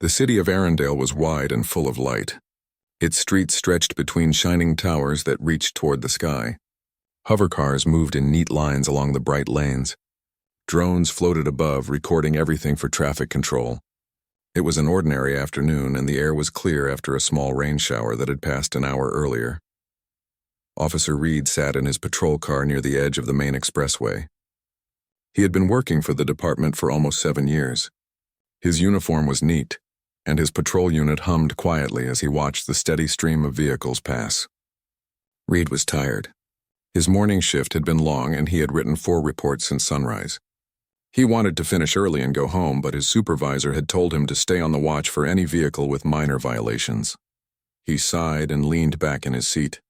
The city of Arendelle was wide and full of light. Its streets stretched between shining towers that reached toward the sky. Hovercars moved in neat lines along the bright lanes. Drones floated above, recording everything for traffic control. It was an ordinary afternoon, and the air was clear after a small rain shower that had passed an hour earlier. Officer Reed sat in his patrol car near the edge of the main expressway. He had been working for the department for almost 7 years. His uniform was neat, and his patrol unit hummed quietly as he watched the steady stream of vehicles pass. Reed was tired. His morning shift had been long, and he had written 4 reports since sunrise. He wanted to finish early and go home, but his supervisor had told him to stay on the watch for any vehicle with minor violations. He sighed and leaned back in his seat.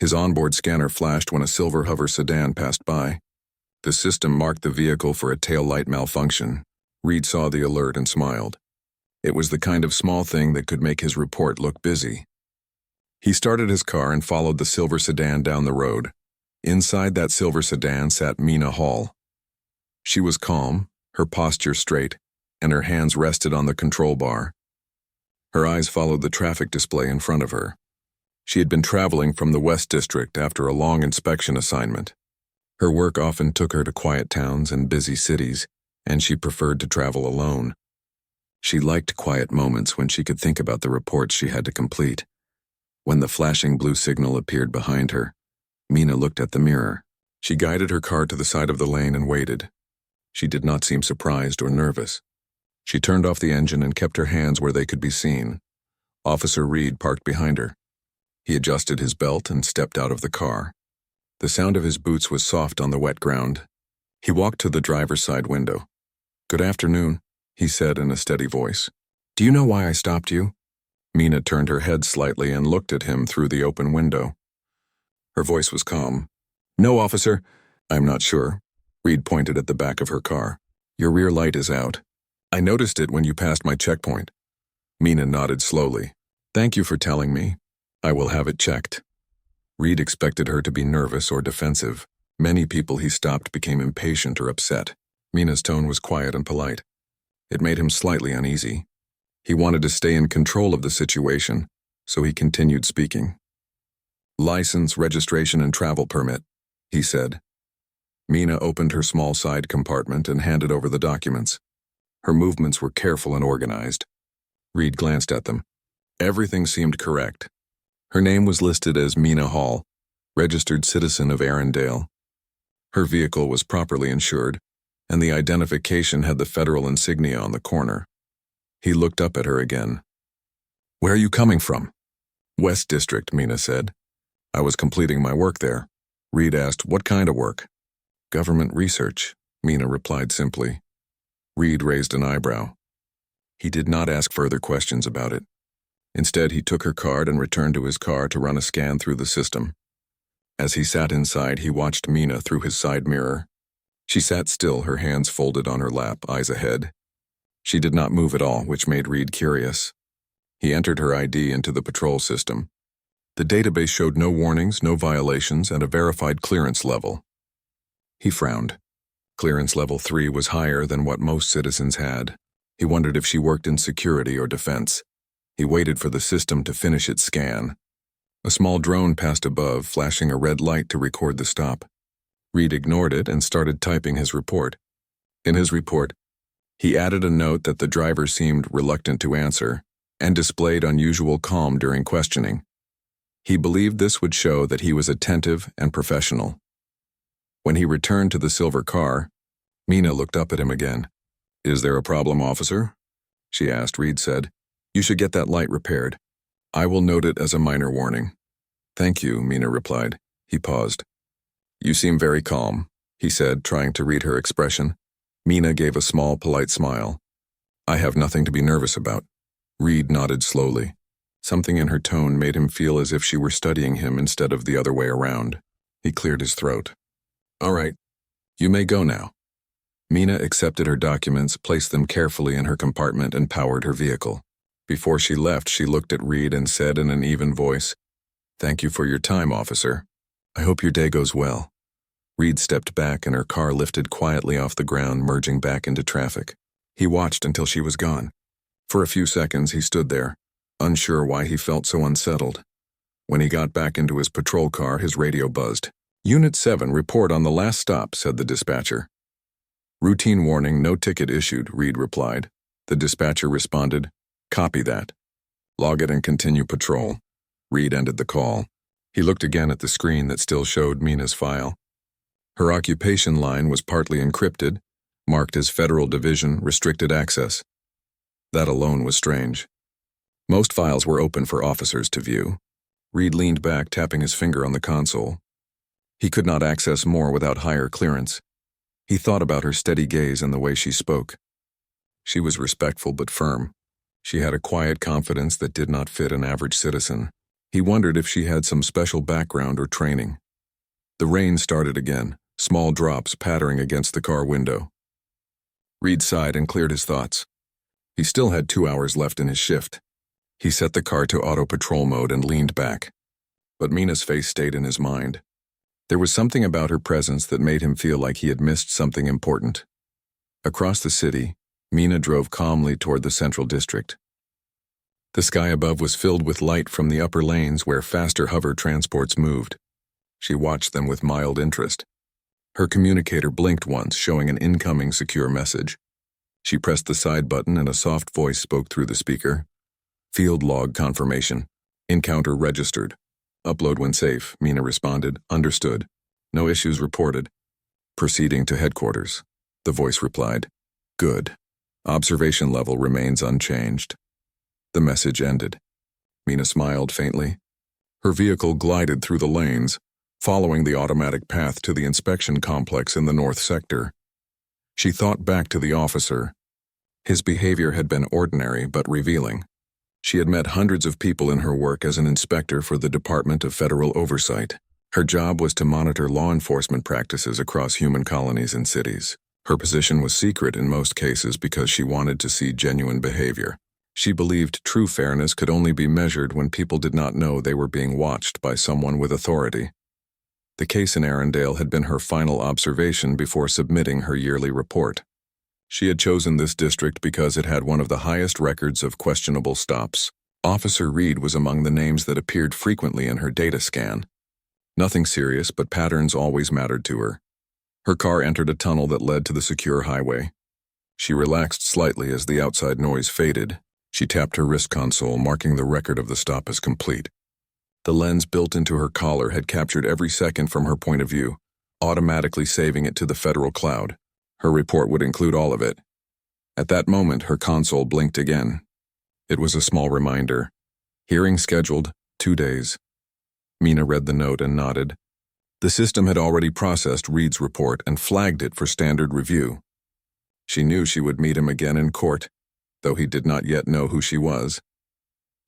His onboard scanner flashed when a silver hover sedan passed by. The system marked the vehicle for a tail light malfunction. Reed saw the alert and smiled. It was the kind of small thing that could make his report look busy. He started his car and followed the silver sedan down the road. Inside that silver sedan sat Mina Hall. She was calm, her posture straight, and her hands rested on the control bar. Her eyes followed the traffic display in front of her. She had been traveling from the West District after a long inspection assignment. Her work often took her to quiet towns and busy cities, and she preferred to travel alone. She liked quiet moments when she could think about the reports she had to complete. When the flashing blue signal appeared behind her, Mina looked at the mirror. She guided her car to the side of the lane and waited. She did not seem surprised or nervous. She turned off the engine and kept her hands where they could be seen. Officer Reed parked behind her. He adjusted his belt and stepped out of the car. The sound of his boots was soft on the wet ground. He walked to the driver's side window. "Good afternoon," he said in a steady voice. "Do you know why I stopped you?" Mina turned her head slightly and looked at him through the open window. Her voice was calm. "No, officer." "I'm not sure." Reed pointed at the back of her car. "Your rear light is out. I noticed it when you passed my checkpoint." Mina nodded slowly. "Thank you for telling me. I will have it checked." Reed expected her to be nervous or defensive. Many people he stopped became impatient or upset. Mina's tone was quiet and polite. It made him slightly uneasy. He wanted to stay in control of the situation, so he continued speaking. "License, registration, and travel permit," he said. Mina opened her small side compartment and handed over the documents. Her movements were careful and organized. Reed glanced at them. Everything seemed correct. Her name was listed as Mina Hall, registered citizen of Arendelle. Her vehicle was properly insured, and the identification had the federal insignia on the corner. He looked up at her again. "Where are you coming from?" "West District," Mina said. "I was completing my work there." Reed asked, "What kind of work?" "Government research," Mina replied simply. Reed raised an eyebrow. He did not ask further questions about it. Instead, he took her card and returned to his car to run a scan through the system. As he sat inside, he watched Mina through his side mirror. She sat still, her hands folded on her lap, eyes ahead. She did not move at all, which made Reed curious. He entered her ID into the patrol system. The database showed no warnings, no violations, and a verified clearance level. He frowned. Clearance level 3 was higher than what most citizens had. He wondered if she worked in security or defense. He waited for the system to finish its scan. A small drone passed above, flashing a red light to record the stop. Reed ignored it and started typing his report. In his report, he added a note that the driver seemed reluctant to answer and displayed unusual calm during questioning. He believed this would show that he was attentive and professional. When he returned to the silver car, Mina looked up at him again. "Is there a problem, officer?" she asked. Reed said, "You should get that light repaired. I will note it as a minor warning." "Thank you," Mina replied. He paused. "You seem very calm," he said, trying to read her expression. Mina gave a small, polite smile. "I have nothing to be nervous about." Reed nodded slowly. Something in her tone made him feel as if she were studying him instead of the other way around. He cleared his throat. "All right, you may go now." Mina accepted her documents, placed them carefully in her compartment, and powered her vehicle. Before she left, she looked at Reed and said in an even voice, "Thank you for your time, officer. I hope your day goes well." Reed stepped back and her car lifted quietly off the ground, merging back into traffic. He watched until she was gone. For a few seconds he stood there, unsure why he felt so unsettled. When he got back into his patrol car, his radio buzzed. "Unit 7, report on the last stop," said the dispatcher. "Routine warning, no ticket issued," Reed replied. The dispatcher responded, "Copy that. Log it and continue patrol." Reed ended the call. He looked again at the screen that still showed Mina's file. Her occupation line was partly encrypted, marked as Federal Division, restricted access. That alone was strange. Most files were open for officers to view. Reed leaned back, tapping his finger on the console. He could not access more without higher clearance. He thought about her steady gaze and the way she spoke. She was respectful but firm. She had a quiet confidence that did not fit an average citizen. He wondered if she had some special background or training. The rain started again, small drops pattering against the car window. Reed sighed and cleared his thoughts. He still had 2 hours left in his shift. He set the car to auto patrol mode and leaned back. But Mina's face stayed in his mind. There was something about her presence that made him feel like he had missed something important. Across the city, Mina drove calmly toward the Central District. The sky above was filled with light from the upper lanes where faster hover transports moved. She watched them with mild interest. Her communicator blinked once, showing an incoming secure message. She pressed the side button and a soft voice spoke through the speaker. "Field log confirmation. Encounter registered. Upload when safe," Mina responded. "Understood. No issues reported. Proceeding to headquarters." The voice replied. "Good. Observation level remains unchanged." The message ended. Mina smiled faintly. Her vehicle glided through the lanes, following the automatic path to the inspection complex in the north sector. She thought back to the officer. His behavior had been ordinary but revealing. She had met hundreds of people in her work as an inspector for the Department of Federal Oversight. Her job was to monitor law enforcement practices across human colonies and cities. Her position was secret in most cases because she wanted to see genuine behavior. She believed true fairness could only be measured when people did not know they were being watched by someone with authority. The case in Arendelle had been her final observation before submitting her yearly report. She had chosen this district because it had one of the highest records of questionable stops. Officer Reed was among the names that appeared frequently in her data scan. Nothing serious, but patterns always mattered to her. Her car entered a tunnel that led to the secure highway. She relaxed slightly as the outside noise faded. She tapped her wrist console, marking the record of the stop as complete. The lens built into her collar had captured every second from her point of view, automatically saving it to the federal cloud. Her report would include all of it. At that moment, her console blinked again. It was a small reminder. Hearing scheduled, 2 days. Mina read the note and nodded. The system had already processed Reed's report and flagged it for standard review. She knew she would meet him again in court, though he did not yet know who she was.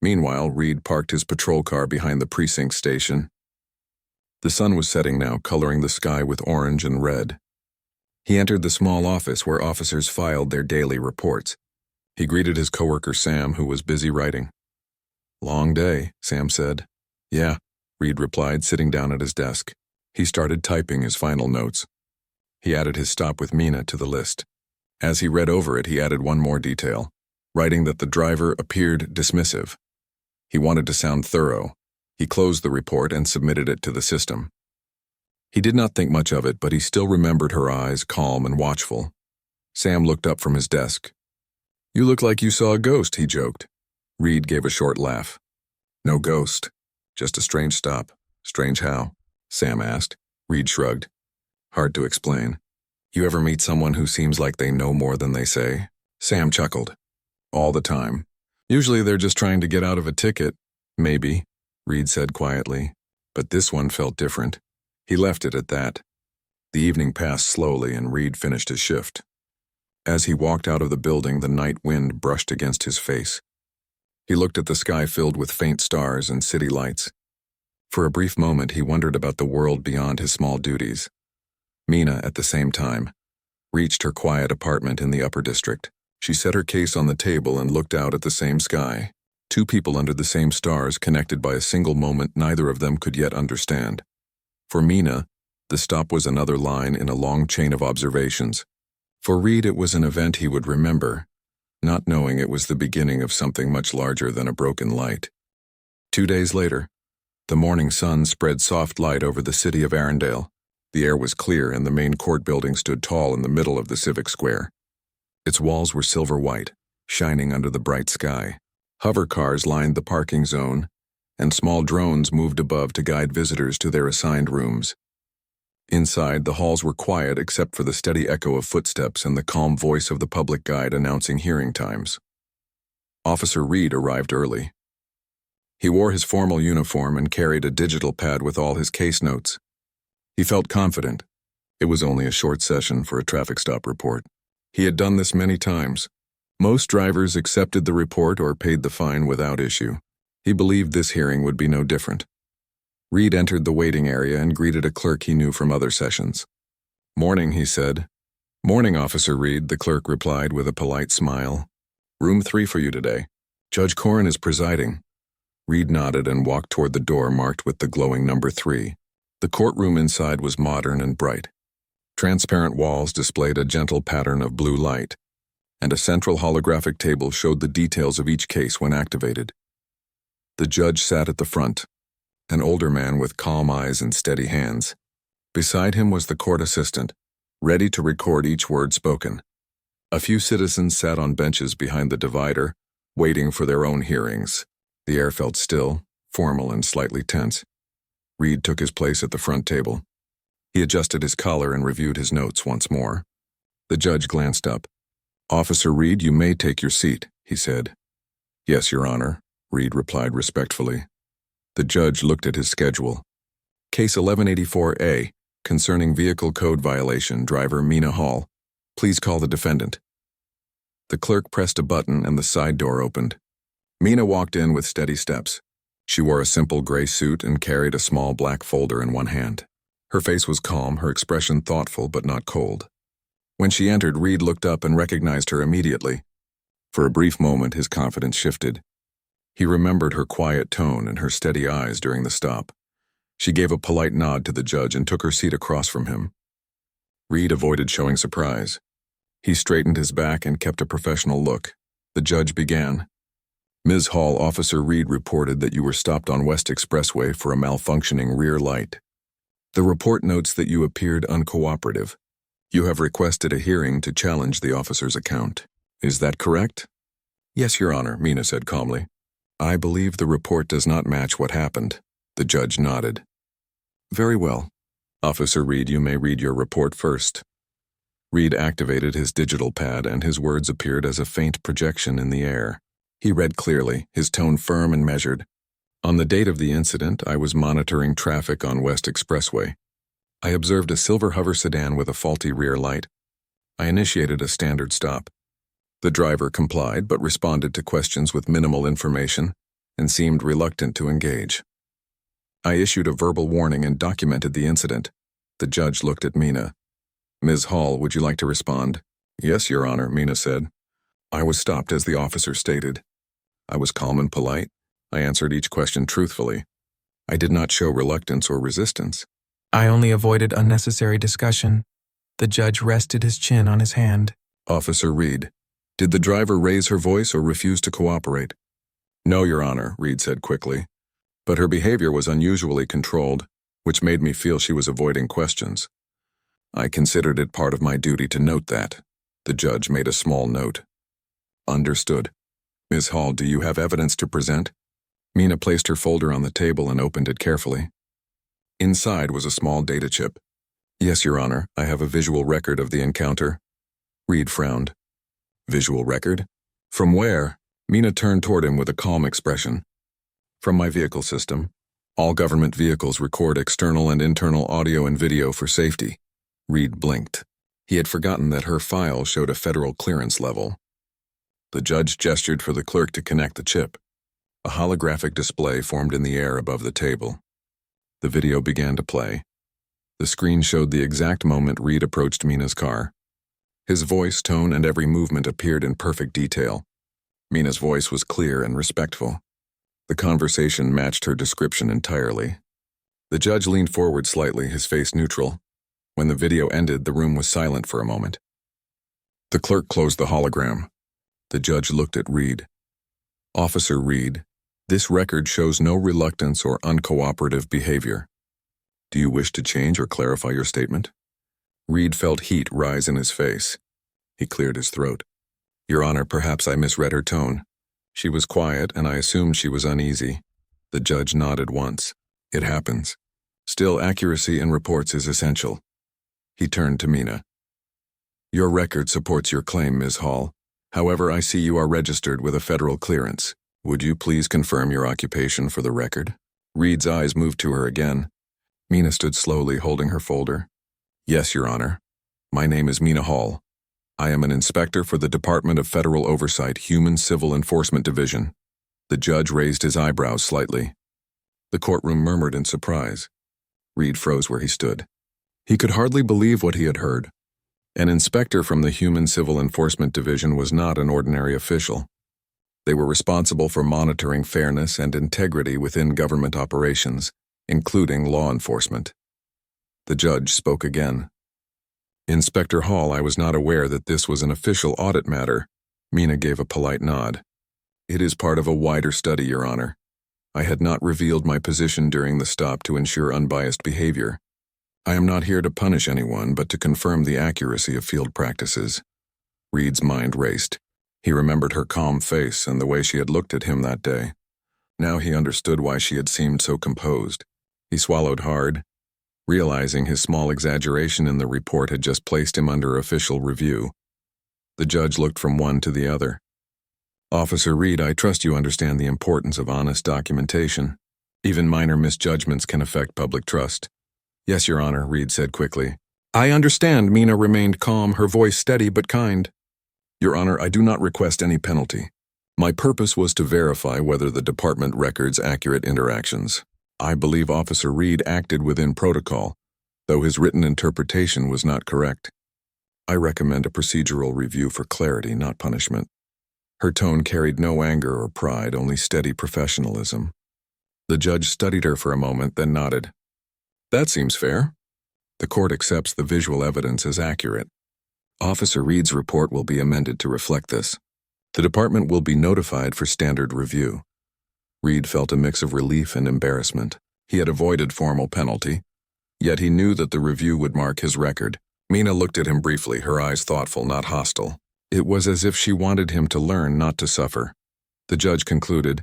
Meanwhile, Reed parked his patrol car behind the precinct station. The sun was setting now, coloring the sky with orange and red. He entered the small office where officers filed their daily reports. He greeted his coworker Sam, who was busy writing. "Long day," Sam said. "Yeah," Reed replied, sitting down at his desk. He started typing his final notes. He added his stop with Mina to the list. As he read over it, he added one more detail, writing that the driver appeared dismissive. He wanted to sound thorough. He closed the report and submitted it to the system. He did not think much of it, but he still remembered her eyes, calm and watchful. Sam looked up from his desk. "You look like you saw a ghost," he joked. Reed gave a short laugh. "No ghost. Just a strange stop." "Strange how?" Sam asked. Reed shrugged. "Hard to explain. You ever meet someone who seems like they know more than they say?" Sam chuckled. "All the time. Usually they're just trying to get out of a ticket." "Maybe," Reed said quietly. But this one felt different. He left it at that. The evening passed slowly and Reed finished his shift. As he walked out of the building, the night wind brushed against his face. He looked at the sky filled with faint stars and city lights. For a brief moment, he wondered about the world beyond his small duties. Mina, at the same time, reached her quiet apartment in the upper district. She set her case on the table and looked out at the same sky. 2 people under the same stars, connected by a single moment neither of them could yet understand. For Mina, the stop was another line in a long chain of observations. For Reed, it was an event he would remember, not knowing it was the beginning of something much larger than a broken light. 2 days later, the morning sun spread soft light over the city of Arendelle. The air was clear and the main court building stood tall in the middle of the civic square. Its walls were silver white, shining under the bright sky. Hover cars lined the parking zone, and small drones moved above to guide visitors to their assigned rooms. Inside, the halls were quiet except for the steady echo of footsteps and the calm voice of the public guide announcing hearing times. Officer Reed arrived early. He wore his formal uniform and carried a digital pad with all his case notes. He felt confident. It was only a short session for a traffic stop report. He had done this many times. Most drivers accepted the report or paid the fine without issue. He believed this hearing would be no different. Reed entered the waiting area and greeted a clerk he knew from other sessions. "Morning," he said. "Morning, Officer Reed," the clerk replied with a polite smile. "Room 3 for you today. Judge Corrin is presiding." Reed nodded and walked toward the door marked with the glowing number 3. The courtroom inside was modern and bright. Transparent walls displayed a gentle pattern of blue light, and a central holographic table showed the details of each case when activated. The judge sat at the front, an older man with calm eyes and steady hands. Beside him was the court assistant, ready to record each word spoken. A few citizens sat on benches behind the divider, waiting for their own hearings. The air felt still, formal, and slightly tense. Reed took his place at the front table. He adjusted his collar and reviewed his notes once more. The judge glanced up. "Officer Reed, you may take your seat," he said. "Yes, Your Honor," Reed replied respectfully. The judge looked at his schedule. Case 1184A, concerning vehicle code violation, driver Mina Hall. Please call the defendant. The clerk pressed a button and the side door opened. Mina walked in with steady steps. She wore a simple gray suit and carried a small black folder in one hand. Her face was calm, her expression thoughtful but not cold. When she entered, Reed looked up and recognized her immediately. For a brief moment, his confidence shifted. He remembered her quiet tone and her steady eyes during the stop. She gave a polite nod to the judge and took her seat across from him. Reed avoided showing surprise. He straightened his back and kept a professional look. The judge began. "Ms. Hall, Officer Reed reported that you were stopped on West Expressway for a malfunctioning rear light. The report notes that you appeared uncooperative. You have requested a hearing to challenge the officer's account. Is that correct?" "Yes, Your Honor," Mina said calmly. "I believe the report does not match what happened." The judge nodded. "Very well. Officer Reed, you may read your report first." Reed activated his digital pad and his words appeared as a faint projection in the air. He read clearly, his tone firm and measured. "On the date of the incident, I was monitoring traffic on West Expressway. I observed a silver hover sedan with a faulty rear light. I initiated a standard stop. The driver complied but responded to questions with minimal information and seemed reluctant to engage. I issued a verbal warning and documented the incident." The judge looked at Mina. "Ms. Hall, would you like to respond?" "Yes, Your Honor," Mina said. "I was stopped as the officer stated. I was calm and polite. I answered each question truthfully. I did not show reluctance or resistance. I only avoided unnecessary discussion." The judge rested his chin on his hand. "Officer Reed, did the driver raise her voice or refuse to cooperate?" "No, Your Honor," Reed said quickly. "But her behavior was unusually controlled, which made me feel she was avoiding questions. I considered it part of my duty to note that." The judge made a small note. "Understood. Ms. Hall, do you have evidence to present?" Mina placed her folder on the table and opened it carefully. Inside was a small data chip. "Yes, Your Honor, I have a visual record of the encounter." Reed frowned. "Visual record? From where?" Mina turned toward him with a calm expression. "From my vehicle system. All government vehicles record external and internal audio and video for safety." Reed blinked. He had forgotten that her file showed a federal clearance level. The judge gestured for the clerk to connect the chip. A holographic display formed in the air above the table. The video began to play. The screen showed the exact moment Reed approached Mina's car. His voice, tone, and every movement appeared in perfect detail. Mina's voice was clear and respectful. The conversation matched her description entirely. The judge leaned forward slightly, his face neutral. When the video ended, the room was silent for a moment. The clerk closed the hologram. The judge looked at Reed. Officer Reed, this record shows no reluctance or uncooperative behavior. Do you wish to change or clarify your statement? Reed felt heat rise in his face. He cleared his throat. Your Honor, perhaps I misread her tone. She was quiet, and I assumed she was uneasy. The judge nodded once. It happens. Still, accuracy in reports is essential. He turned to Mina. Your record supports your claim, Ms. Hall. However, I see you are registered with a federal clearance. Would you please confirm your occupation for the record? Reed's eyes moved to her again. Mina stood slowly, holding her folder. Yes, Your Honor. My name is Mina Hall. I am an inspector for the Department of Federal Oversight, Human Civil Enforcement Division. The judge raised his eyebrows slightly. The courtroom murmured in surprise. Reed froze where he stood. He could hardly believe what he had heard. An inspector from the Human Civil Enforcement Division was not an ordinary official. They were responsible for monitoring fairness and integrity within government operations, including law enforcement. The judge spoke again. Inspector Hall, I was not aware that this was an official audit matter. Mina gave a polite nod. It is part of a wider study, Your Honor. I had not revealed my position during the stop to ensure unbiased behavior. I am not here to punish anyone, but to confirm the accuracy of field practices. Reed's mind raced. He remembered her calm face and the way she had looked at him that day. Now he understood why she had seemed so composed. He swallowed hard, realizing his small exaggeration in the report had just placed him under official review. The judge looked from one to the other. Officer Reed, I trust you understand the importance of honest documentation. Even minor misjudgments can affect public trust. Yes, Your Honor, Reed said quickly. I understand. Mina remained calm, her voice steady but kind. Your Honor, I do not request any penalty. My purpose was to verify whether the department records accurate interactions. I believe Officer Reed acted within protocol, though his written interpretation was not correct. I recommend a procedural review for clarity, not punishment. Her tone carried no anger or pride, only steady professionalism. The judge studied her for a moment, then nodded. That seems fair. The court accepts the visual evidence as accurate. Officer Reed's report will be amended to reflect this. The department will be notified for standard review. Reed felt a mix of relief and embarrassment. He had avoided formal penalty, yet he knew that the review would mark his record. Mina looked at him briefly, her eyes thoughtful, not hostile. It was as if she wanted him to learn, not to suffer. The judge concluded,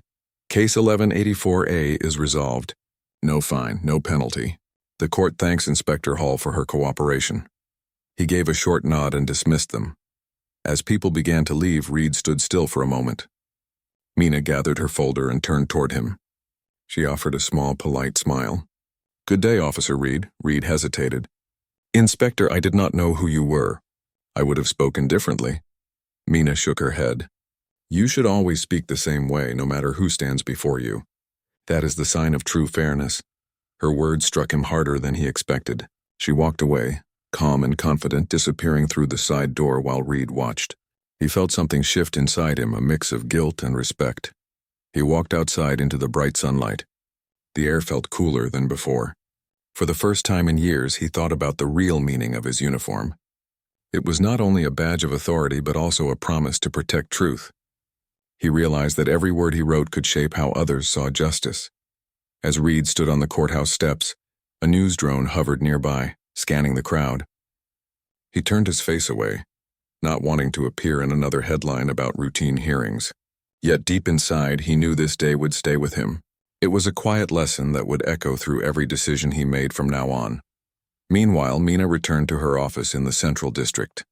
Case 1184A is resolved. No fine, no penalty. The court thanks Inspector Hall for her cooperation. He gave a short nod and dismissed them. As people began to leave, Reed stood still for a moment. Mina gathered her folder and turned toward him. She offered a small, polite smile. Good day, Officer Reed. Reed hesitated. Inspector, I did not know who you were. I would have spoken differently. Mina shook her head. You should always speak the same way, no matter who stands before you. That is the sign of true fairness. Her words struck him harder than he expected. She walked away, calm and confident, disappearing through the side door while Reed watched. He felt something shift inside him, a mix of guilt and respect. He walked outside into the bright sunlight. The air felt cooler than before. For the first time in years, he thought about the real meaning of his uniform. It was not only a badge of authority, but also a promise to protect truth. He realized that every word he wrote could shape how others saw justice. As Reed stood on the courthouse steps, a news drone hovered nearby, scanning the crowd. He turned his face away, not wanting to appear in another headline about routine hearings. Yet deep inside, he knew this day would stay with him. It was a quiet lesson that would echo through every decision he made from now on. Meanwhile, Mina returned to her office in the Central District.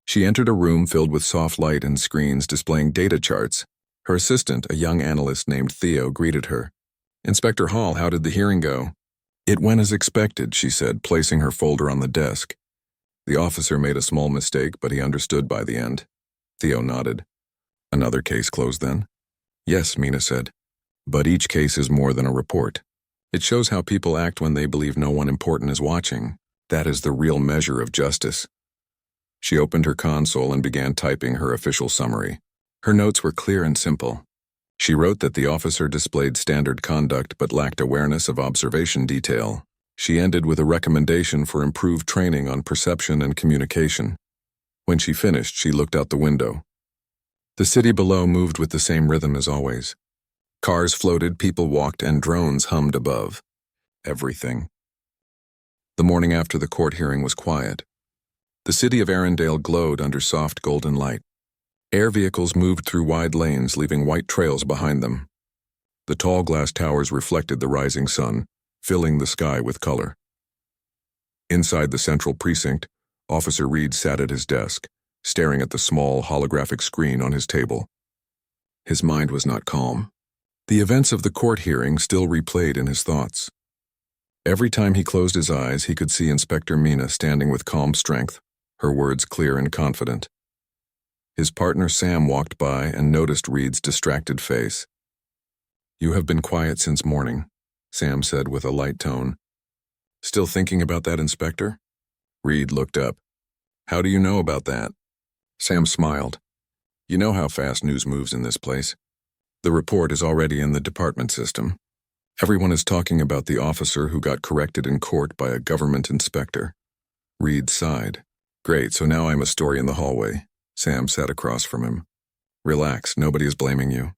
She entered a room filled with soft light and screens displaying data charts. Her assistant, a young analyst named Theo, greeted her. Inspector Hall, how did the hearing go? It went as expected, she said, placing her folder on the desk. The officer made a small mistake, but he understood by the end. Theo nodded. Another case closed then? Yes, Mina said. But each case is more than a report. It shows how people act when they believe no one important is watching. That is the real measure of justice. She opened her console and began typing her official summary. Her notes were clear and simple. She wrote that the officer displayed standard conduct but lacked awareness of observation detail. She ended with a recommendation for improved training on perception and communication. When she finished, she looked out the window. The city below moved with the same rhythm as always. Cars floated, people walked, and drones hummed above. Everything. The morning after the court hearing was quiet. The city of Arendelle glowed under soft golden light. Air vehicles moved through wide lanes, leaving white trails behind them. The tall glass towers reflected the rising sun, filling the sky with color. Inside the central precinct, Officer Reed sat at his desk, staring at the small holographic screen on his table. His mind was not calm. The events of the court hearing still replayed in his thoughts. Every time he closed his eyes, he could see Inspector Mina standing with calm strength, her words clear and confident. His partner Sam walked by and noticed Reed's distracted face. "You have been quiet since morning," Sam said with a light tone. "Still thinking about that, Inspector?" Reed looked up. "How do you know about that?" Sam smiled. "You know how fast news moves in this place. The report is already in the department system. Everyone is talking about the officer who got corrected in court by a government inspector." Reed sighed. "Great, so now I'm a story in the hallway." Sam sat across from him. "Relax, nobody is blaming you.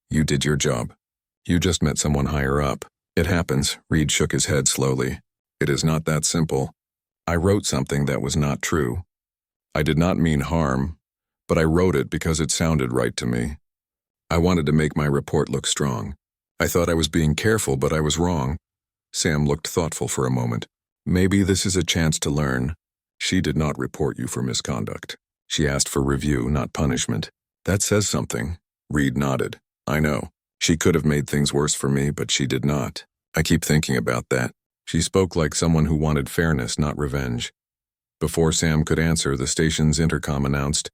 You did your job. You just met someone higher up. It happens." Reed shook his head slowly. "It is not that simple. I wrote something that was not true. I did not mean harm, but I wrote it because it sounded right to me. I wanted to make my report look strong. I thought I was being careful, but I was wrong." Sam looked thoughtful for a moment. "Maybe this is a chance to learn. She did not report you for misconduct. She asked for review, not punishment. That says something." Reed nodded. "I know. She could have made things worse for me, but she did not. I keep thinking about that." She spoke like someone who wanted fairness, not revenge. Before Sam could answer, the station's intercom announced,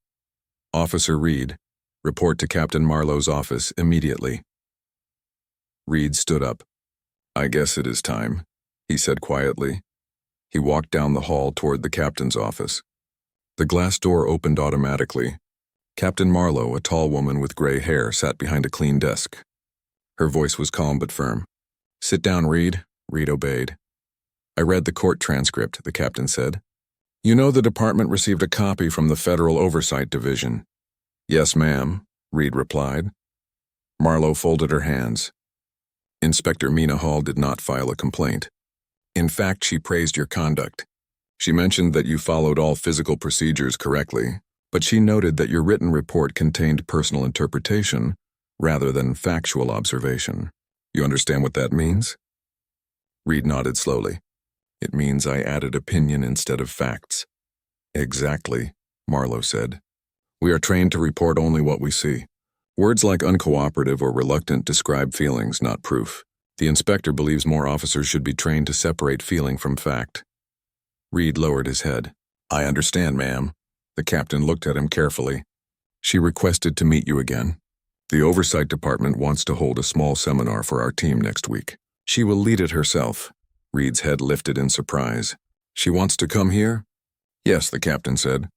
"Officer Reed, report to Captain Marlowe's office immediately." Reed stood up. "I guess it is time," he said quietly. He walked down the hall toward the captain's office. The glass door opened automatically. Captain Marlowe, a tall woman with gray hair, sat behind a clean desk. Her voice was calm but firm. "Sit down, Reed." Reed obeyed. "I read the court transcript," the captain said. "You know the department received a copy from the Federal Oversight Division." "Yes, ma'am," Reed replied. Marlowe folded her hands. "Inspector Mina Hall did not file a complaint. In fact, she praised your conduct. She mentioned that you followed all physical procedures correctly, but she noted that your written report contained personal interpretation rather than factual observation. You understand what that means?" Reed nodded slowly. "It means I added opinion instead of facts." "Exactly," Marlowe said. "We are trained to report only what we see. Words like uncooperative or reluctant describe feelings, not proof. The inspector believes more officers should be trained to separate feeling from fact." Reed lowered his head. "I understand, ma'am." The captain looked at him carefully. "She requested to meet you again. The Oversight Department wants to hold a small seminar for our team next week. She will lead it herself." Reed's head lifted in surprise. "She wants to come here?" "Yes," the captain said.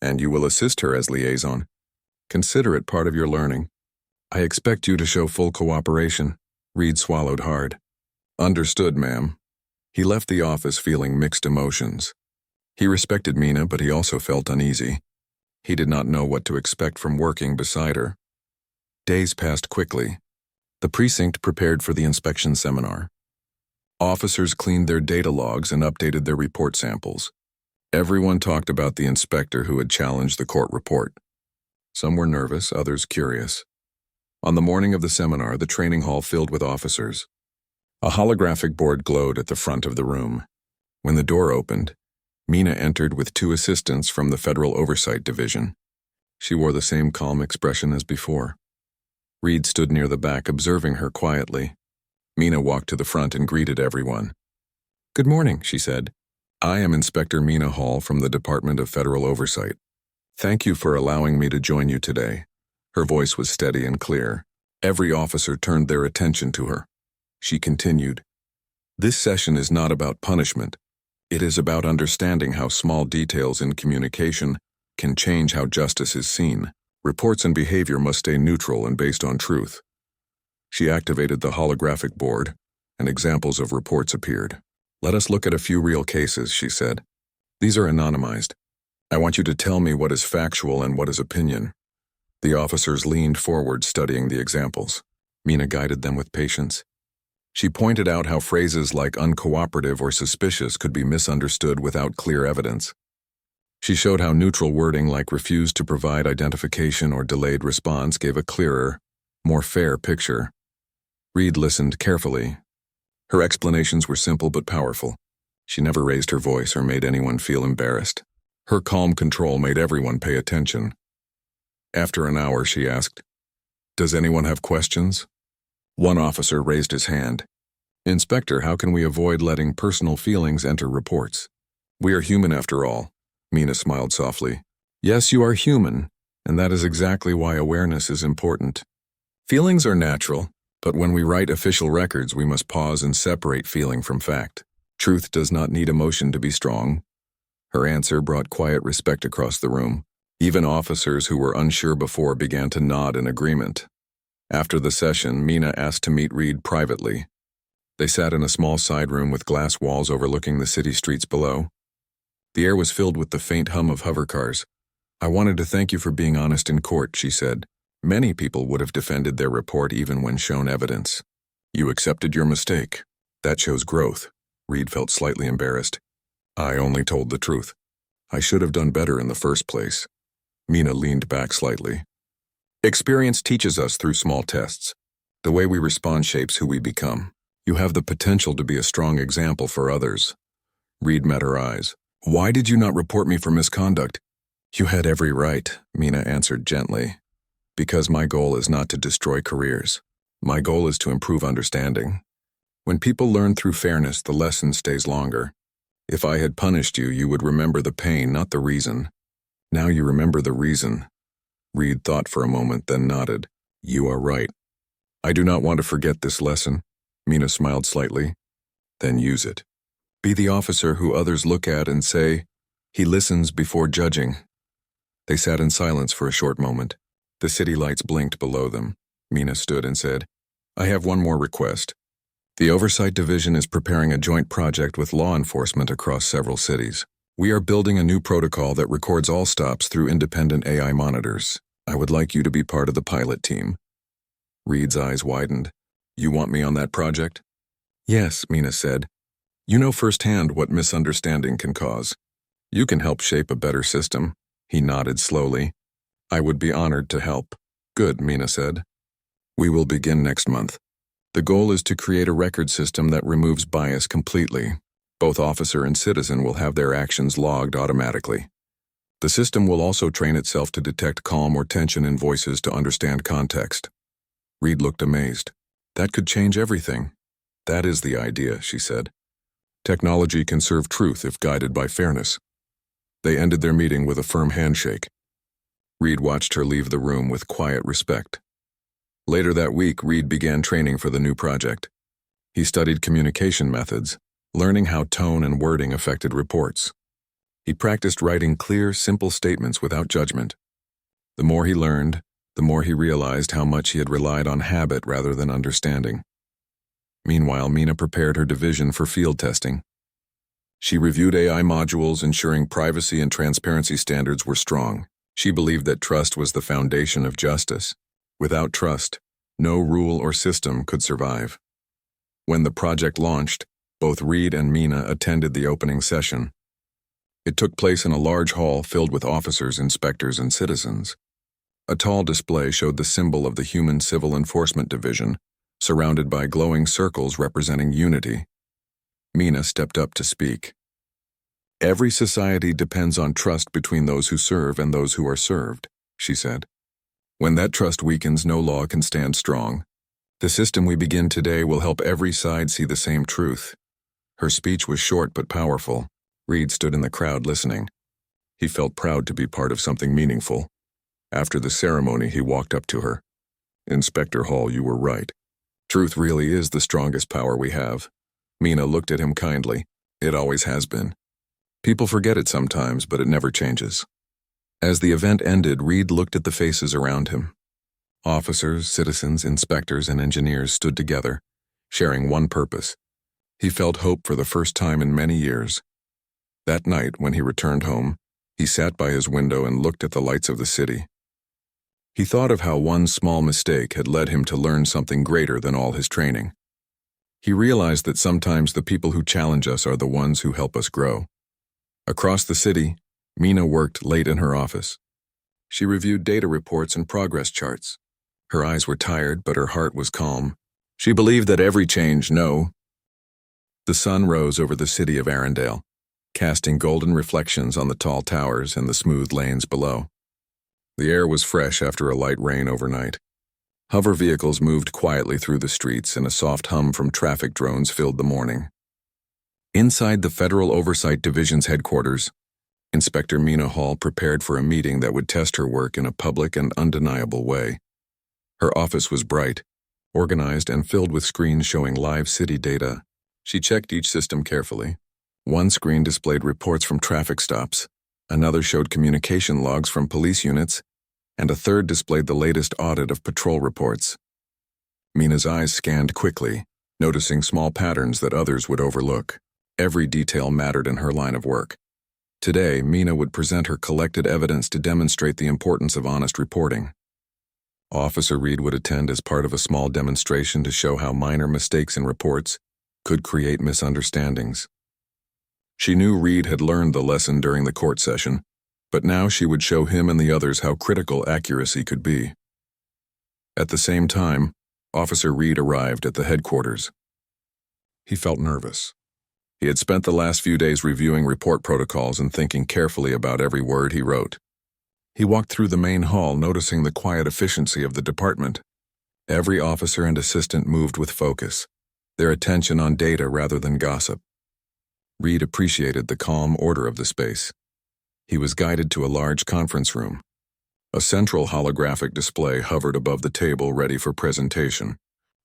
"And you will assist her as liaison. Consider it part of your learning. I expect you to show full cooperation." Reed swallowed hard. "Understood, ma'am." He left the office feeling mixed emotions. He respected Mina, but he also felt uneasy. He did not know what to expect from working beside her. Days passed quickly. The precinct prepared for the inspection seminar. Officers cleaned their data logs and updated their report samples. Everyone talked about the inspector who had challenged the court report. Some were nervous, others curious. On the morning of the seminar, the training hall filled with officers. A holographic board glowed at the front of the room. When the door opened, Mina entered with two assistants from the Federal Oversight Division. She wore the same calm expression as before. Reed stood near the back, observing her quietly. Mina walked to the front and greeted everyone. "Good morning," she said. "I am Inspector Mina Hall from the Department of Federal Oversight. Thank you for allowing me to join you today." Her voice was steady and clear. Every officer turned their attention to her. She continued, "This session is not about punishment. It is about understanding how small details in communication can change how justice is seen. Reports and behavior must stay neutral and based on truth." She activated the holographic board, and examples of reports appeared. "Let us look at a few real cases," she said. "These are anonymized. I want you to tell me what is factual and what is opinion." The officers leaned forward, studying the examples. Mina guided them with patience. She pointed out how phrases like uncooperative or suspicious could be misunderstood without clear evidence. She showed how neutral wording like refused to provide identification or delayed response gave a clearer, more fair picture. Reed listened carefully. Her explanations were simple but powerful. She never raised her voice or made anyone feel embarrassed. Her calm control made everyone pay attention. After an hour, she asked, "Does anyone have questions?" One officer raised his hand. "Inspector, how can we avoid letting personal feelings enter reports? We are human after all." Mina smiled softly. "Yes, you are human, and that is exactly why awareness is important. Feelings are natural, but when we write official records, we must pause and separate feeling from fact. Truth does not need emotion to be strong." Her answer brought quiet respect across the room. Even officers who were unsure before began to nod in agreement. After the session, Mina asked to meet Reed privately. They sat in a small side room with glass walls overlooking the city streets below. The air was filled with the faint hum of hovercars. "I wanted to thank you for being honest in court," she said. "Many people would have defended their report even when shown evidence. You accepted your mistake. That shows growth." Reed felt slightly embarrassed. "I only told the truth. I should have done better in the first place." Mina leaned back slightly. "Experience teaches us through small tests. The way we respond shapes who we become. You have the potential to be a strong example for others." Reed met her eyes. "Why did you not report me for misconduct?" "You had every right," Mina answered gently. "Because my goal is not to destroy careers. My goal is to improve understanding. When people learn through fairness, the lesson stays longer. If I had punished you, you would remember the pain, not the reason. Now you remember the reason." Reed thought for a moment, then nodded. "You are right. I do not want to forget this lesson." Mina smiled slightly. "Then use it. Be the officer who others look at and say, 'He listens before judging.'" They sat in silence for a short moment. The city lights blinked below them. Mina stood and said, "I have one more request. The Oversight Division is preparing a joint project with law enforcement across several cities. We are building a new protocol that records all stops through independent AI monitors. I would like you to be part of the pilot team." Reed's eyes widened. "You want me on that project?" "Yes," Mina said. "You know firsthand what misunderstanding can cause. You can help shape a better system." He nodded slowly. "I would be honored to help." "Good," Mina said. "We will begin next month. The goal is to create a record system that removes bias completely. Both officer and citizen will have their actions logged automatically. The system will also train itself to detect calm or tension in voices to understand context." Reed looked amazed. "That could change everything." "That is the idea," she said. "Technology can serve truth if guided by fairness." They ended their meeting with a firm handshake. Reed watched her leave the room with quiet respect. Later that week, Reed began training for the new project. He studied communication methods, learning how tone and wording affected reports. He practiced writing clear, simple statements without judgment. The more he learned, the more he realized how much he had relied on habit rather than understanding. Meanwhile, Mina prepared her division for field testing. She reviewed AI modules, ensuring privacy and transparency standards were strong. She believed that trust was the foundation of justice. Without trust, no rule or system could survive. When the project launched, both Reed and Mina attended the opening session. It took place in a large hall filled with officers, inspectors, and citizens. A tall display showed the symbol of the Human Civil Enforcement Division, surrounded by glowing circles representing unity. Mina stepped up to speak. "Every society depends on trust between those who serve and those who are served," she said. "When that trust weakens, no law can stand strong. The system we begin today will help every side see the same truth." Her speech was short but powerful. Reed stood in the crowd listening. He felt proud to be part of something meaningful. After the ceremony, he walked up to her. "Inspector Hall, you were right. Truth really is the strongest power we have." Mina looked at him kindly. "It always has been. People forget it sometimes, but it never changes." As the event ended, Reed looked at the faces around him. Officers, citizens, inspectors, and engineers stood together, sharing one purpose. He felt hope for the first time in many years. That night, when he returned home, he sat by his window and looked at the lights of the city. He thought of how one small mistake had led him to learn something greater than all his training. He realized that sometimes the people who challenge us are the ones who help us grow. Across the city, Mina worked late in her office. She reviewed data reports and progress charts. Her eyes were tired, but her heart was calm. She believed that every change, The sun rose over the city of Arendelle, casting golden reflections on the tall towers and the smooth lanes below. The air was fresh after a light rain overnight. Hover vehicles moved quietly through the streets, and a soft hum from traffic drones filled the morning. Inside the Federal Oversight Division's headquarters, Inspector Mina Hall prepared for a meeting that would test her work in a public and undeniable way. Her office was bright, organized, and filled with screens showing live city data. She checked each system carefully. One screen displayed reports from traffic stops, another showed communication logs from police units, and a third displayed the latest audit of patrol reports. Mina's eyes scanned quickly, noticing small patterns that others would overlook. Every detail mattered in her line of work. Today, Mina would present her collected evidence to demonstrate the importance of honest reporting. Officer Reed would attend as part of a small demonstration to show how minor mistakes in reports could create misunderstandings. She knew Reed had learned the lesson during the court session, but now she would show him and the others how critical accuracy could be. At the same time, Officer Reed arrived at the headquarters. He felt nervous. He had spent the last few days reviewing report protocols and thinking carefully about every word he wrote. He walked through the main hall, noticing the quiet efficiency of the department. Every officer and assistant moved with focus, their attention on data rather than gossip. Reed appreciated the calm order of the space. He was guided to a large conference room. A central holographic display hovered above the table, ready for presentation.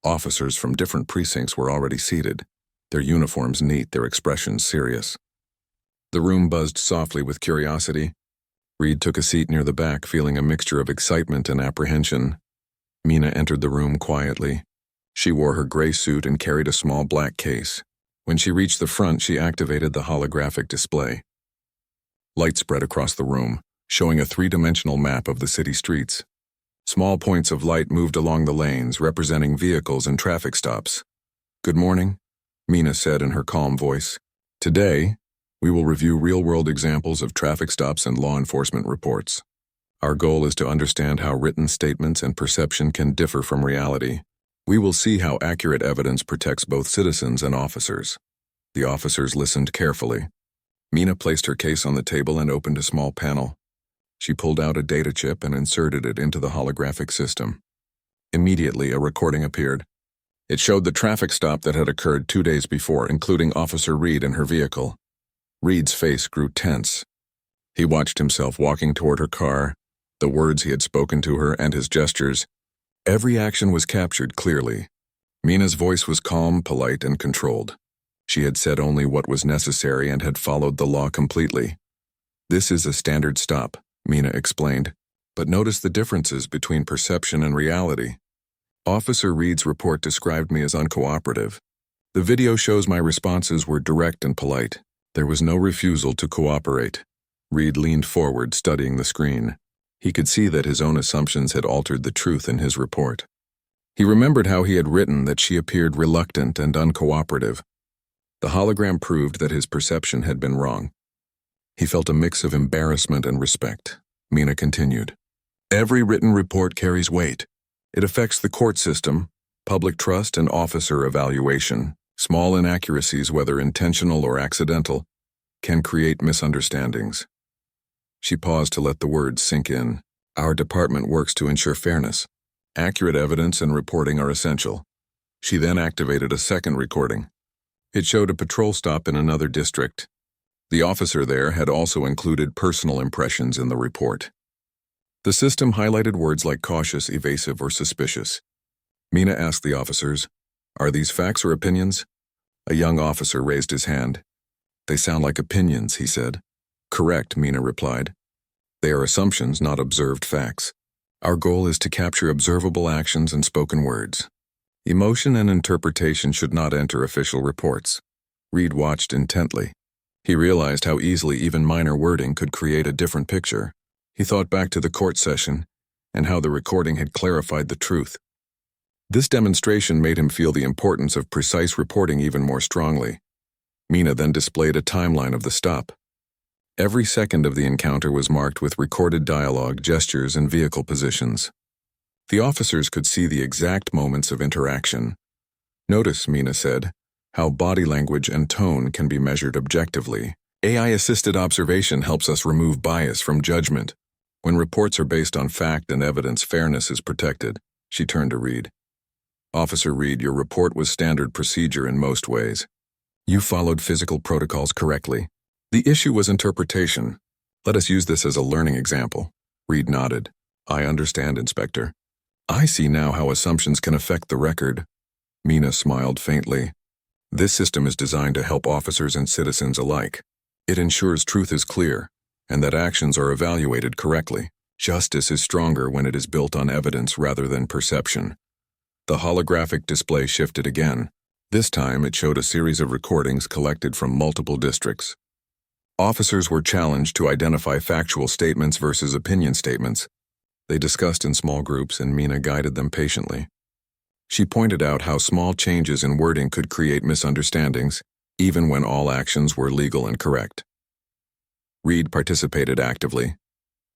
Officers from different precincts were already seated, their uniforms neat, their expressions serious. The room buzzed softly with curiosity. Reed took a seat near the back, feeling a mixture of excitement and apprehension. Mina entered the room quietly. She wore her gray suit and carried a small black case. When she reached the front, she activated the holographic display. Light spread across the room, showing a three-dimensional map of the city streets. Small points of light moved along the lanes, representing vehicles and traffic stops. "Good morning," Mina said in her calm voice. "Today, we will review real-world examples of traffic stops and law enforcement reports. Our goal is to understand how written statements and perception can differ from reality. We will see how accurate evidence protects both citizens and officers." The officers listened carefully. Mina placed her case on the table and opened a small panel. She pulled out a data chip and inserted it into the holographic system. Immediately, a recording appeared. It showed the traffic stop that had occurred 2 days before, including Officer Reed and her vehicle. Reed's face grew tense. He watched himself walking toward her car, the words he had spoken to her and his gestures. Every action was captured clearly. Mina's voice was calm, polite, and controlled. She had said only what was necessary and had followed the law completely. "This is a standard stop," Mina explained, "but notice the differences between perception and reality. Officer Reed's report described me as uncooperative. The video shows my responses were direct and polite. There was no refusal to cooperate." Reed leaned forward, studying the screen. He could see that his own assumptions had altered the truth in his report. He remembered how he had written that she appeared reluctant and uncooperative. The hologram proved that his perception had been wrong. He felt a mix of embarrassment and respect. Mina continued, "Every written report carries weight. It affects the court system, public trust, and officer evaluation. Small inaccuracies, whether intentional or accidental, can create misunderstandings." She paused to let the words sink in. "Our department works to ensure fairness. Accurate evidence and reporting are essential." She then activated a second recording. It showed a patrol stop in another district. The officer there had also included personal impressions in the report. The system highlighted words like cautious, evasive, or suspicious. Mina asked the officers, "Are these facts or opinions?" A young officer raised his hand. "They sound like opinions," he said. "Correct," Mina replied. "They are assumptions, not observed facts. Our goal is to capture observable actions and spoken words. Emotion and interpretation should not enter official reports." Reed watched intently. He realized how easily even minor wording could create a different picture. He thought back to the court session, and how the recording had clarified the truth. This demonstration made him feel the importance of precise reporting even more strongly. Mina then displayed a timeline of the stop. Every second of the encounter was marked with recorded dialogue, gestures, and vehicle positions. The officers could see the exact moments of interaction. "Notice," Mina said, "how body language and tone can be measured objectively. AI-assisted observation helps us remove bias from judgment. When reports are based on fact and evidence, fairness is protected." She turned to Reed. "Officer Reed, your report was standard procedure in most ways. You followed physical protocols correctly. The issue was interpretation. Let us use this as a learning example." Reed nodded. "I understand, Inspector. I see now how assumptions can affect the record." Mina smiled faintly. "This system is designed to help officers and citizens alike. It ensures truth is clear, and that actions are evaluated correctly. Justice is stronger when it is built on evidence rather than perception." The holographic display shifted again. This time it showed a series of recordings collected from multiple districts. Officers were challenged to identify factual statements versus opinion statements. They discussed in small groups, and Mina guided them patiently. She pointed out how small changes in wording could create misunderstandings, even when all actions were legal and correct. Reed participated actively.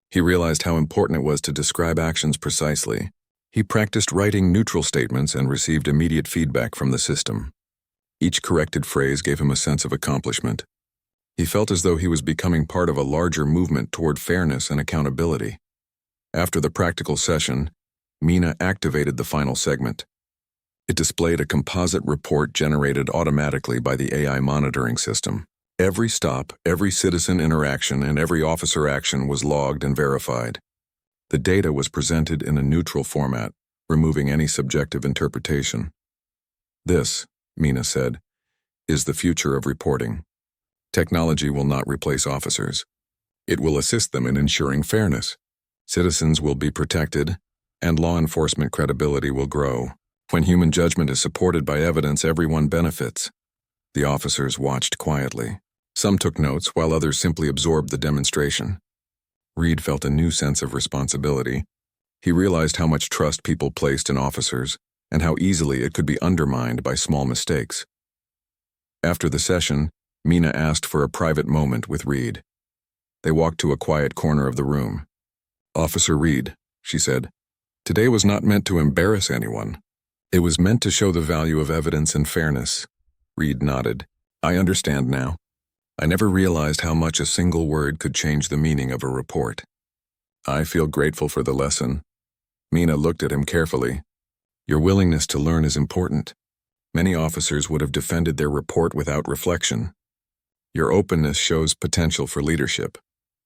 He realized how important it was to describe actions precisely. He practiced writing neutral statements and received immediate feedback from the system. Each corrected phrase gave him a sense of accomplishment. He felt as though he was becoming part of a larger movement toward fairness and accountability. After the practical session, Mina activated the final segment. It displayed a composite report generated automatically by the AI monitoring system. Every stop, every citizen interaction, and every officer action was logged and verified. The data was presented in a neutral format, removing any subjective interpretation. "This," Mina said, "is the future of reporting. Technology will not replace officers. It will assist them in ensuring fairness. Citizens will be protected, and law enforcement credibility will grow. When human judgment is supported by evidence, everyone benefits." The officers watched quietly. Some took notes, while others simply absorbed the demonstration. Reed felt a new sense of responsibility. He realized how much trust people placed in officers, and how easily it could be undermined by small mistakes. After the session, Mina asked for a private moment with Reed. They walked to a quiet corner of the room. "Officer Reed," she said, "today was not meant to embarrass anyone. It was meant to show the value of evidence and fairness." Reed nodded. "I understand now. I never realized how much a single word could change the meaning of a report." "I feel grateful for the lesson." Mina looked at him carefully. "Your willingness to learn is important. Many officers would have defended their report without reflection. Your openness shows potential for leadership."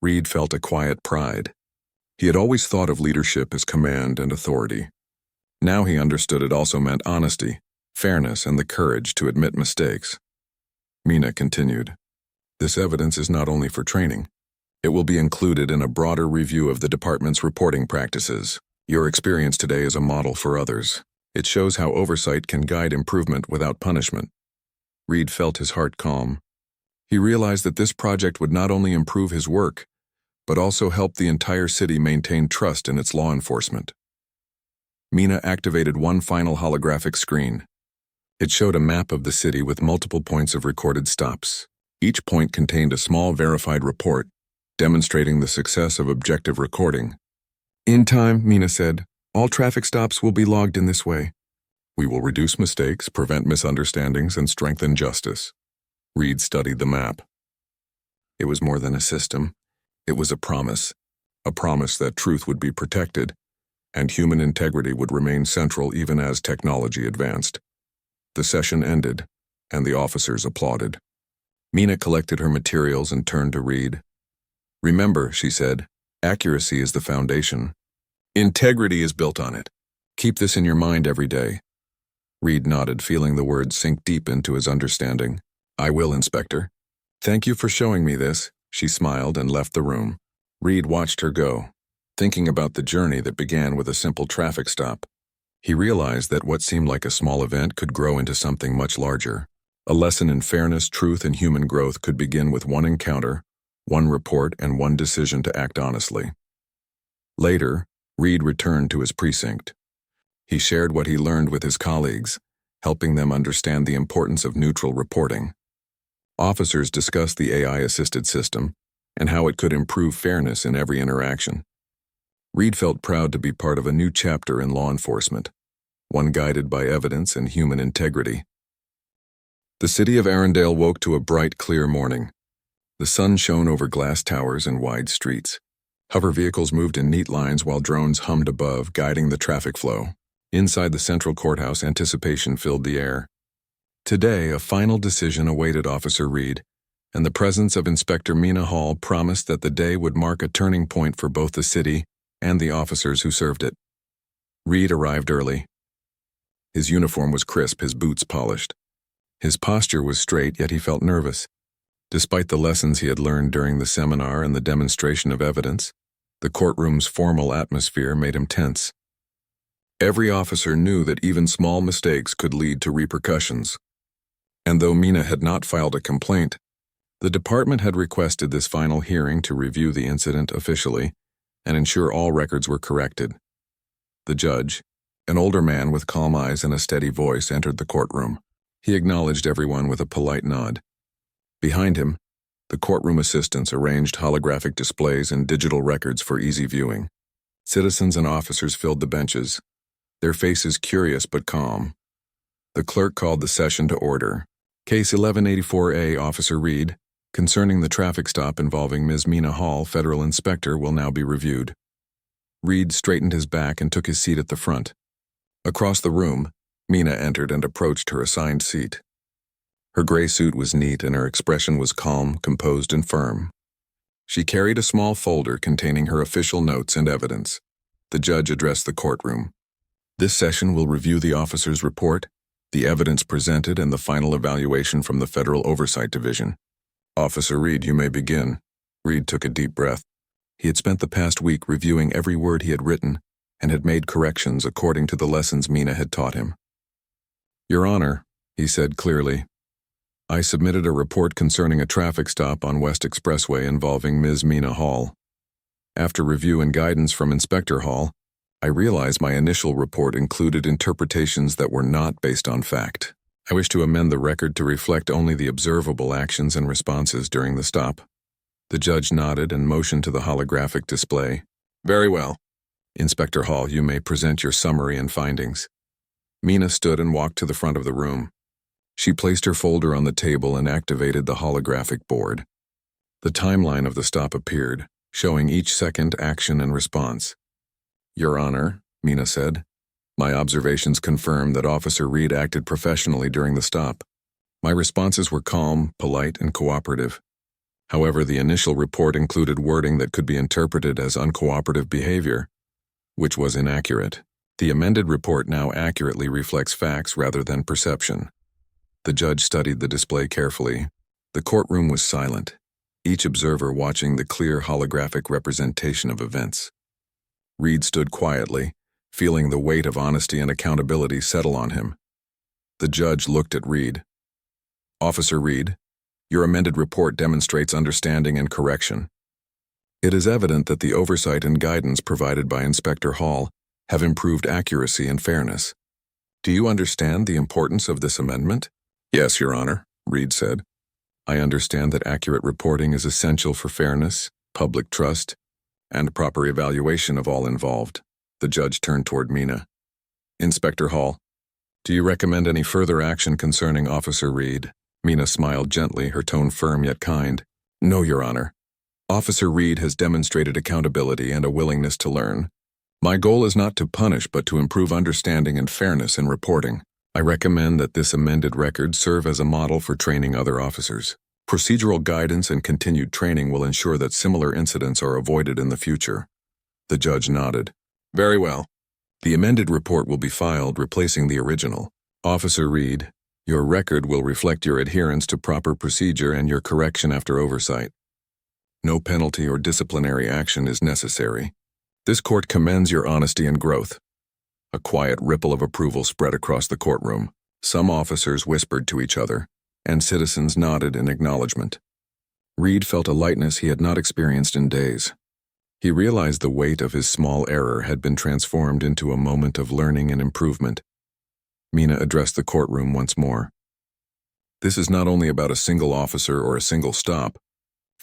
Reed felt a quiet pride. He had always thought of leadership as command and authority. Now he understood it also meant honesty, fairness, and the courage to admit mistakes. Mina continued, "This evidence is not only for training. It will be included in a broader review of the department's reporting practices. Your experience today is a model for others. It shows how oversight can guide improvement without punishment." Reed felt his heart calm. He realized that this project would not only improve his work, but also help the entire city maintain trust in its law enforcement. Mina activated one final holographic screen. It showed a map of the city with multiple points of recorded stops. Each point contained a small verified report, demonstrating the success of objective recording. "In time," Mina said, "all traffic stops will be logged in this way. We will reduce mistakes, prevent misunderstandings, and strengthen justice." Reed studied the map. It was more than a system. It was a promise that truth would be protected, and human integrity would remain central even as technology advanced. The session ended, and the officers applauded. Mina collected her materials and turned to Reed. "Remember," she said, "accuracy is the foundation. Integrity is built on it. Keep this in your mind every day." Reed nodded, feeling the words sink deep into his understanding. "I will, Inspector. Thank you for showing me this." She smiled and left the room. Reed watched her go, thinking about the journey that began with a simple traffic stop. He realized that what seemed like a small event could grow into something much larger. A lesson in fairness, truth, and human growth could begin with one encounter, one report, and one decision to act honestly. Later, Reed returned to his precinct. He shared what he learned with his colleagues, helping them understand the importance of neutral reporting. Officers discussed the AI-assisted system and how it could improve fairness in every interaction. Reed felt proud to be part of a new chapter in law enforcement, one guided by evidence and human integrity. The city of Arendelle woke to a bright, clear morning. The sun shone over glass towers and wide streets. Hover vehicles moved in neat lines while drones hummed above, guiding the traffic flow. Inside the central courthouse, anticipation filled the air. Today, a final decision awaited Officer Reed, and the presence of Inspector Mina Hall promised that the day would mark a turning point for both the city and the officers who served it. Reed arrived early. His uniform was crisp, his boots polished. His posture was straight, yet he felt nervous. Despite the lessons he had learned during the seminar and the demonstration of evidence, the courtroom's formal atmosphere made him tense. Every officer knew that even small mistakes could lead to repercussions. And though Mina had not filed a complaint, the department had requested this final hearing to review the incident officially and ensure all records were corrected. The judge, an older man with calm eyes and a steady voice, entered the courtroom. He acknowledged everyone with a polite nod. Behind him, the courtroom assistants arranged holographic displays and digital records for easy viewing. Citizens and officers filled the benches, their faces curious but calm. The clerk called the session to order. Case 1184A, Officer Reed, concerning the traffic stop involving Ms. Mina Hall, Federal Inspector, will now be reviewed. Reed straightened his back and took his seat at the front. Across the room, Mina entered and approached her assigned seat. Her gray suit was neat and her expression was calm, composed, and firm. She carried a small folder containing her official notes and evidence. The judge addressed the courtroom. This session will review the officer's report, the evidence presented, and the final evaluation from the Federal Oversight Division. Officer Reed, you may begin. Reed took a deep breath. He had spent the past week reviewing every word he had written and had made corrections according to the lessons Mina had taught him. Your Honor, he said clearly, I submitted a report concerning a traffic stop on West Expressway involving Ms. Mina Hall. After review and guidance from Inspector Hall, I realized my initial report included interpretations that were not based on fact. I wish to amend the record to reflect only the observable actions and responses during the stop. The judge nodded and motioned to the holographic display. Very well. Inspector Hall, you may present your summary and findings. Mina stood and walked to the front of the room. She placed her folder on the table and activated the holographic board. The timeline of the stop appeared, showing each second, action, and response. Your Honor, Mina said, my observations confirm that Officer Reed acted professionally during the stop. My responses were calm, polite, and cooperative. However, the initial report included wording that could be interpreted as uncooperative behavior, which was inaccurate. The amended report now accurately reflects facts rather than perception. The judge studied the display carefully. The courtroom was silent, each observer watching the clear holographic representation of events. Reed stood quietly, feeling the weight of honesty and accountability settle on him. The judge looked at Reed. Officer Reed, your amended report demonstrates understanding and correction. It is evident that the oversight and guidance provided by Inspector Hall have improved accuracy and fairness. Do you understand the importance of this amendment? Yes, Your Honor, Reed said. I understand that accurate reporting is essential for fairness, public trust, and proper evaluation of all involved. The judge turned toward Mina. Inspector Hall, do you recommend any further action concerning Officer Reed? Mina smiled gently, her tone firm yet kind. No, Your Honor. Officer Reed has demonstrated accountability and a willingness to learn. My goal is not to punish but to improve understanding and fairness in reporting. I recommend that this amended record serve as a model for training other officers. Procedural guidance and continued training will ensure that similar incidents are avoided in the future. The judge nodded. Very well. The amended report will be filed, replacing the original. Officer Reed, your record will reflect your adherence to proper procedure and your correction after oversight. No penalty or disciplinary action is necessary. This court commends your honesty and growth. A quiet ripple of approval spread across the courtroom. Some officers whispered to each other, and citizens nodded in acknowledgement. Reed felt a lightness he had not experienced in days. He realized the weight of his small error had been transformed into a moment of learning and improvement. Mina addressed the courtroom once more. This is not only about a single officer or a single stop.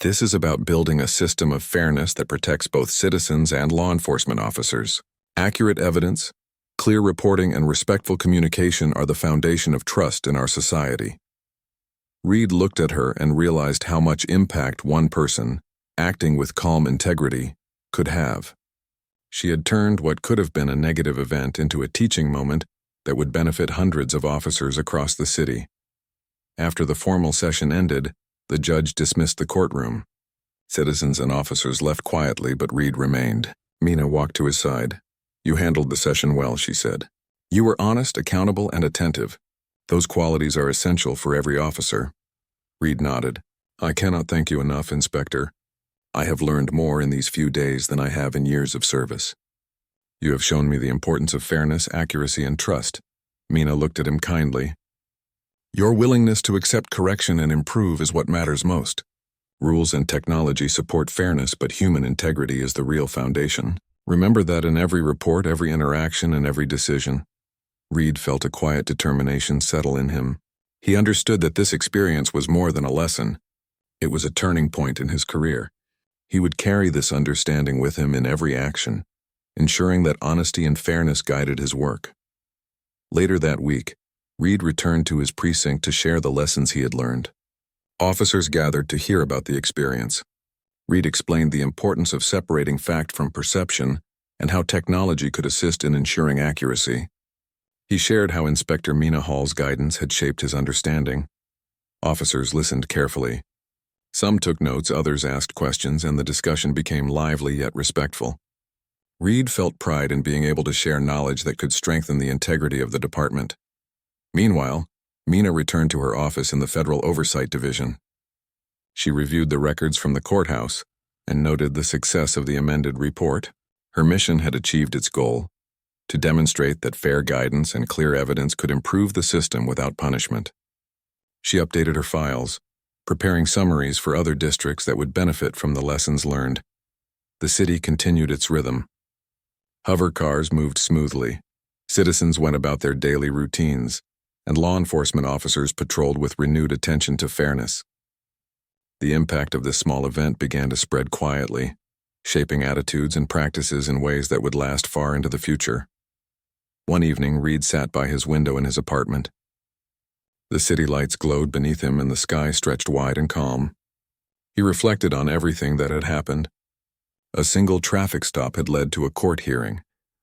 This is about building a system of fairness that protects both citizens and law enforcement officers. Accurate evidence, clear reporting, and respectful communication are the foundation of trust in our society. Reed looked at her and realized how much impact one person, acting with calm integrity, could have. She had turned what could have been a negative event into a teaching moment that would benefit hundreds of officers across the city. After the formal session ended, the judge dismissed the courtroom. Citizens and officers left quietly, but Reed remained. Mina walked to his side. "You handled the session well," she said. "You were honest, accountable, and attentive. Those qualities are essential for every officer." Reed nodded. "I cannot thank you enough, Inspector. I have learned more in these few days than I have in years of service. You have shown me the importance of fairness, accuracy, and trust." Mina looked at him kindly. "Your willingness to accept correction and improve is what matters most. Rules and technology support fairness, but human integrity is the real foundation. Remember that in every report, every interaction, and every decision." Reed felt a quiet determination settle in him. He understood that this experience was more than a lesson. It was a turning point in his career. He would carry this understanding with him in every action, ensuring that honesty and fairness guided his work. Later that week, Reed returned to his precinct to share the lessons he had learned. Officers gathered to hear about the experience. Reed explained the importance of separating fact from perception and how technology could assist in ensuring accuracy. He shared how Inspector Mina Hall's guidance had shaped his understanding. Officers listened carefully. Some took notes, others asked questions, and the discussion became lively yet respectful. Reed felt pride in being able to share knowledge that could strengthen the integrity of the department. Meanwhile, Mina returned to her office in the Federal Oversight Division. She reviewed the records from the courthouse and noted the success of the amended report. Her mission had achieved its goal: to demonstrate that fair guidance and clear evidence could improve the system without punishment. She updated her files, preparing summaries for other districts that would benefit from the lessons learned. The city continued its rhythm. Hover cars moved smoothly. Citizens went about their daily routines, and law enforcement officers patrolled with renewed attention to fairness. The impact of this small event began to spread quietly, shaping attitudes and practices in ways that would last far into the future. One evening, Reed sat by his window in his apartment. The city lights glowed beneath him and the sky stretched wide and calm. He reflected on everything that had happened. A single traffic stop had led to a court hearing,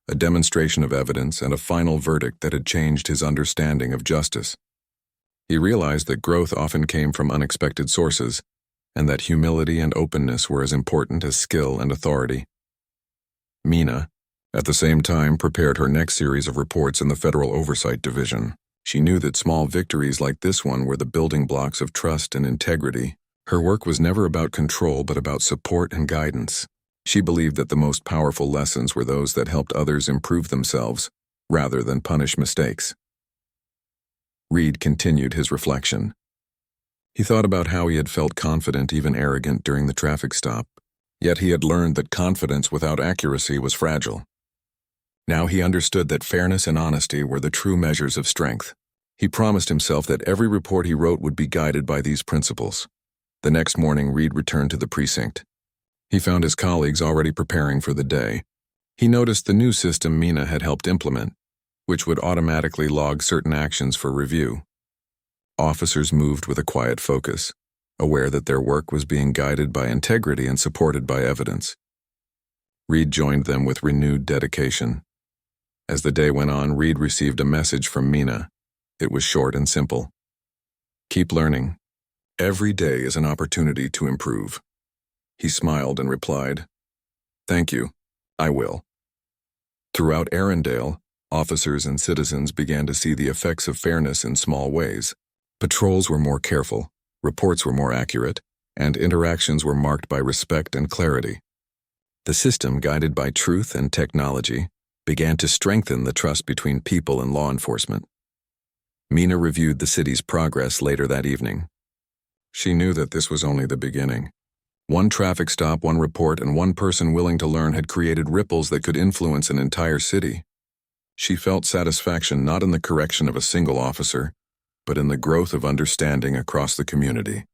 a demonstration of evidence, and a final verdict that had changed his understanding of justice. He realized that growth often came from unexpected sources, and that humility and openness were as important as skill and authority. Mina, at the same time, prepared her next series of reports in the Federal Oversight Division. She knew that small victories like this one were the building blocks of trust and integrity. Her work was never about control, but about support and guidance. She believed that the most powerful lessons were those that helped others improve themselves, rather than punish mistakes. Reed continued his reflection. He thought about how he had felt confident, even arrogant, during the traffic stop. Yet he had learned that confidence without accuracy was fragile. Now he understood that fairness and honesty were the true measures of strength. He promised himself that every report he wrote would be guided by these principles. The next morning, Reed returned to the precinct. He found his colleagues already preparing for the day. He noticed the new system Mina had helped implement, which would automatically log certain actions for review. Officers moved with a quiet focus, aware that their work was being guided by integrity and supported by evidence. Reed joined them with renewed dedication. As the day went on, Reed received a message from Mina. It was short and simple. "Keep learning. Every day is an opportunity to improve." He smiled and replied, "Thank you. I will." Throughout Arendelle, officers and citizens began to see the effects of fairness in small ways. Patrols were more careful, reports were more accurate, and interactions were marked by respect and clarity. The system, guided by truth and technology, began to strengthen the trust between people and law enforcement. Mina reviewed the city's progress later that evening. She knew that this was only the beginning. One traffic stop, one report, and one person willing to learn had created ripples that could influence an entire city. She felt satisfaction not in the correction of a single officer, but in the growth of understanding across the community.